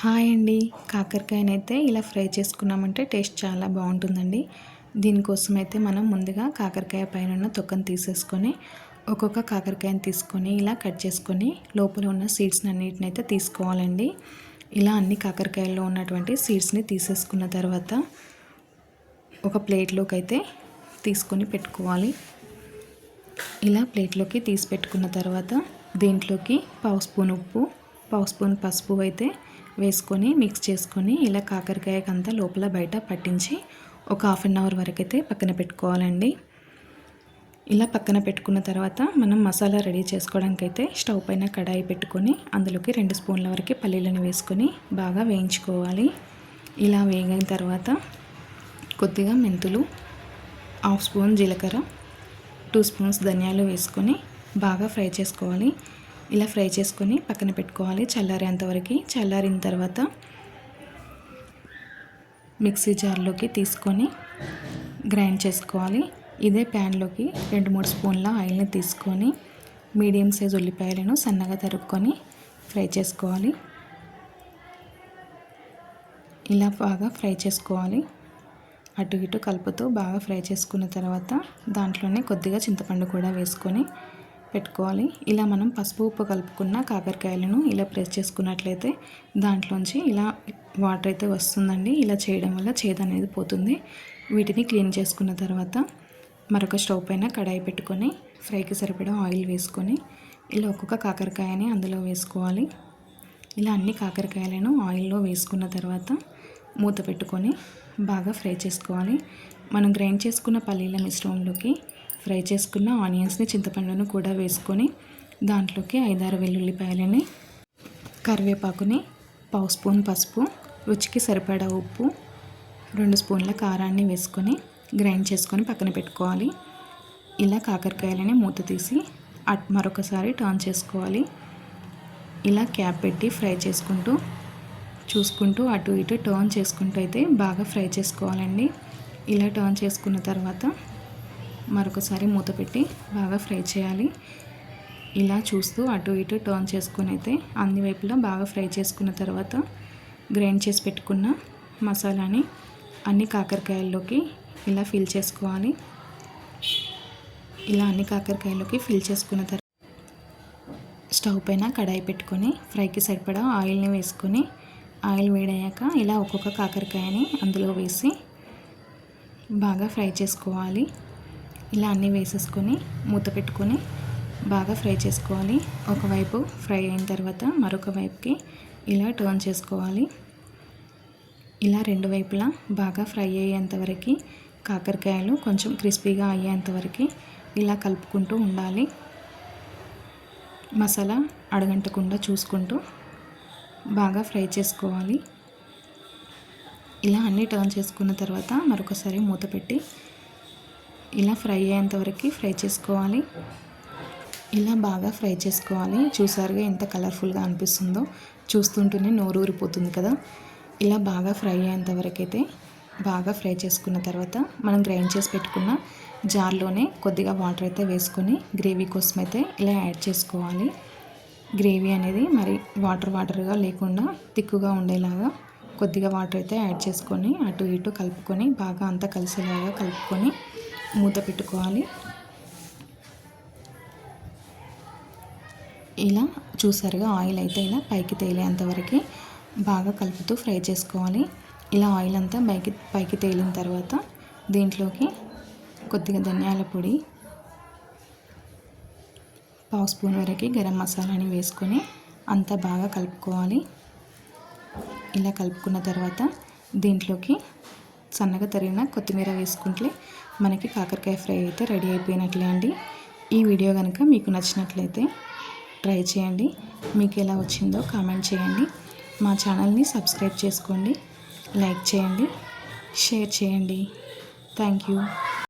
Hi అండి. కాకరకాయనైతే ఇలా fry చేసుకున్నామంటే టేస్ట్ చాలా బాగుంటుందండి. దీనికోసం అయితే మనం ముందుగా కాకరకాయ పైన ఉన్న తొక్కను తీసేసుకొని ఒక్కొక్క కాకరకాయని తీసుకొని ఇలా కట్ చేసుకొని లోపల ఉన్న సీడ్స్ని అన్నిటిని అయితే తీసుకోవాలండి. ఇలా అన్ని కాకరకాయల్లో ఉన్నటువంటి సీడ్స్ని తీసేసుకున్న తర్వాత ఒక ప్లేట్లోకి అయితే తీసుకొని పెట్టుకోవాలి. ఇలా ప్లేట్లోకి తీసి పెట్టుకున్న తర్వాత దీంట్లోకి పావు స్పూన్ ఉప్పు, పావు స్పూన్ పసుపు అయితే వేసుకొని మిక్స్ చేసుకొని ఇలా కాకరకాయకి అంతా లోపల బయట పట్టించి ఒక హాఫ్ అన్ అవర్ వరకు అయితే పక్కన పెట్టుకోవాలండి. ఇలా పక్కన పెట్టుకున్న తర్వాత మనం మసాలా రెడీ చేసుకోవడానికి అయితే స్టవ్ పైన కడాయి పెట్టుకొని అందులోకి 2 స్పూన్ల వరకు పల్లీలను వేసుకొని బాగా వేయించుకోవాలి. ఇలా వేగిన తర్వాత కొద్దిగా మెంతులు, హాఫ్ స్పూన్ జీలకర్ర, 2 స్పూన్స్ ధనియాలు వేసుకొని బాగా ఫ్రై చేసుకోవాలి. ఇలా ఫ్రై చేసుకొని పక్కన పెట్టుకోవాలి చల్లారేంతవరకు. చల్లారిన తర్వాత మిక్సీ జార్లోకి తీసుకొని గ్రైండ్ చేసుకోవాలి. ఇదే ప్యాన్లోకి 2-3 స్పూన్ల ఆయిల్ని తీసుకొని మీడియం సైజ్ ఉల్లిపాయలను సన్నగా తరుక్కొని ఫ్రై చేసుకోవాలి. ఇలా బాగా ఫ్రై చేసుకోవాలి. అటు ఇటు కలుపుతూ బాగా ఫ్రై చేసుకున్న తర్వాత దాంట్లోనే కొద్దిగా చింతపండు కూడా వేసుకొని పెట్టుకోవాలి. ఇలా మనం పసుపు ఉప్పు కలుపుకున్న కాకరకాయలను ఇలా ప్రెస్ చేసుకున్నట్లయితే దాంట్లోంచి ఇలా వాటర్ అయితే వస్తుందండి. ఇలా చేయడం వల్ల చేదు అనేది పోతుంది. వీటిని క్లీన్ చేసుకున్న తర్వాత మరొక స్టవ్ పైన కడాయి పెట్టుకొని ఫ్రైకి సరిపడా ఆయిల్ వేసుకొని ఇలా ఒక్కొక్క కాకరకాయని అందులో వేసుకోవాలి. ఇలా అన్ని కాకరకాయలను ఆయిల్లో వేసుకున్న తర్వాత మూత పెట్టుకొని బాగా ఫ్రై చేసుకోవాలి. మనం గ్రైండ్ చేసుకున్న పల్లీల మిశ్రమంలోకి ఫ్రై చేసుకున్న ఆనియన్స్ని, చింతపండును కూడా వేసుకొని దాంట్లోకి 5-6 వెల్లుల్లిపాయలని, కరివేపాకుని, పావు స్పూన్ పసుపు, రుచికి సరిపడా ఉప్పు, 2 స్పూన్ల కారాన్ని వేసుకొని గ్రైండ్ చేసుకొని పక్కన పెట్టుకోవాలి. ఇలా కాకరకాయలని మూత తీసి మరొకసారి టర్న్ చేసుకోవాలి. ఇలా క్యాప్ పెట్టి ఫ్రై చేసుకుంటూ చూసుకుంటూ అటు ఇటు టర్న్ చేసుకుంటూ అయితే బాగా ఫ్రై చేసుకోవాలండి. ఇలా టర్న్ చేసుకున్న తర్వాత మరొకసారి మూత పెట్టి బాగా ఫ్రై చేయాలి. ఇలా చూస్తూ అటు ఇటు టర్న్ చేసుకొని అయితే అన్ని వైపులా బాగా ఫ్రై చేసుకున్న తర్వాత గ్రైండ్ చేసి పెట్టుకున్న మసాలాని అన్ని కాకరకాయల్లోకి ఇలా ఫిల్ చేసుకోవాలి. ఇలా అన్ని కాకరకాయల్లోకి ఫిల్ చేసుకున్న తర్వాత స్టవ్ పైన కడాయి పెట్టుకొని ఫ్రైకి సరిపడా ఆయిల్ని వేసుకొని ఆయిల్ వేడయ్యాక ఇలా ఒక్కొక్క కాకరకాయని అందులో వేసి బాగా ఫ్రై చేసుకోవాలి. ఇలా అన్నీ వేసేసుకొని మూత పెట్టుకొని బాగా ఫ్రై చేసుకోవాలి. ఒకవైపు ఫ్రై అయిన తర్వాత మరొక వైపుకి ఇలా టర్న్ చేసుకోవాలి. ఇలా 2 వైపులా బాగా ఫ్రై అయ్యేంతవరకు కాకరకాయలు కొంచెం క్రిస్పీగా అయ్యేంతవరకు ఇలా కలుపుకుంటూ ఉండాలి. మసాలా అడగంటకుండా చూసుకుంటూ బాగా ఫ్రై చేసుకోవాలి. ఇలా అన్నీ టర్న్ చేసుకున్న తర్వాత మరొకసారి మూత పెట్టి ఇలా ఫ్రై అయ్యేంతవరకు ఫ్రై చేసుకోవాలి. ఇలా బాగా ఫ్రై చేసుకోవాలి. చూసారుగా ఎంత కలర్ఫుల్గా అనిపిస్తుందో, చూస్తుంటేనే నోరు ఊరిపోతుంది కదా. ఇలా బాగా ఫ్రై అయ్యేంతవరకు అయితే బాగా ఫ్రై చేసుకున్న తర్వాత మనం గ్రైండ్ చేసి పెట్టుకున్న జార్లోనే కొద్దిగా వాటర్ అయితే వేసుకొని గ్రేవీ కోసం అయితే ఇలా యాడ్ చేసుకోవాలి. గ్రేవీ అనేది మరి వాటర్గా లేకుండా తిక్కుగా ఉండేలాగా కొద్దిగా వాటర్ అయితే యాడ్ చేసుకొని అటు ఇటు కలుపుకొని బాగా అంతా కలిసేలాగా కలుపుకొని మూత పెట్టుకోవాలి. ఇలా చూసారుగా ఆయిల్ అయితే ఇలా పైకి తేలేంతవరకు బాగా కలుపుతూ ఫ్రై చేసుకోవాలి. ఇలా ఆయిల్ అంతా పైకి తేలిన తర్వాత దీంట్లోకి కొద్దిగా ధనియాల పొడి, పావు స్పూన్ వరకు గరం మసాలాని వేసుకొని అంతా బాగా కలుపుకోవాలి. ఇలా కలుపుకున్న తర్వాత దీంట్లోకి సన్నగా తరిగిన కొత్తిమీర వేసుకుంటే మనకి కాకరకాయ ఫ్రై అయితే రెడీ అయిపోయినట్లే అండి. ఈ వీడియో కనుక మీకు నచ్చినట్లయితే ట్రై చేయండి. మీకు ఎలా వచ్చిందో కామెంట్ చేయండి. మా ఛానల్ని సబ్స్క్రైబ్ చేసుకోండి, లైక్ చేయండి, షేర్ చేయండి. Thank you.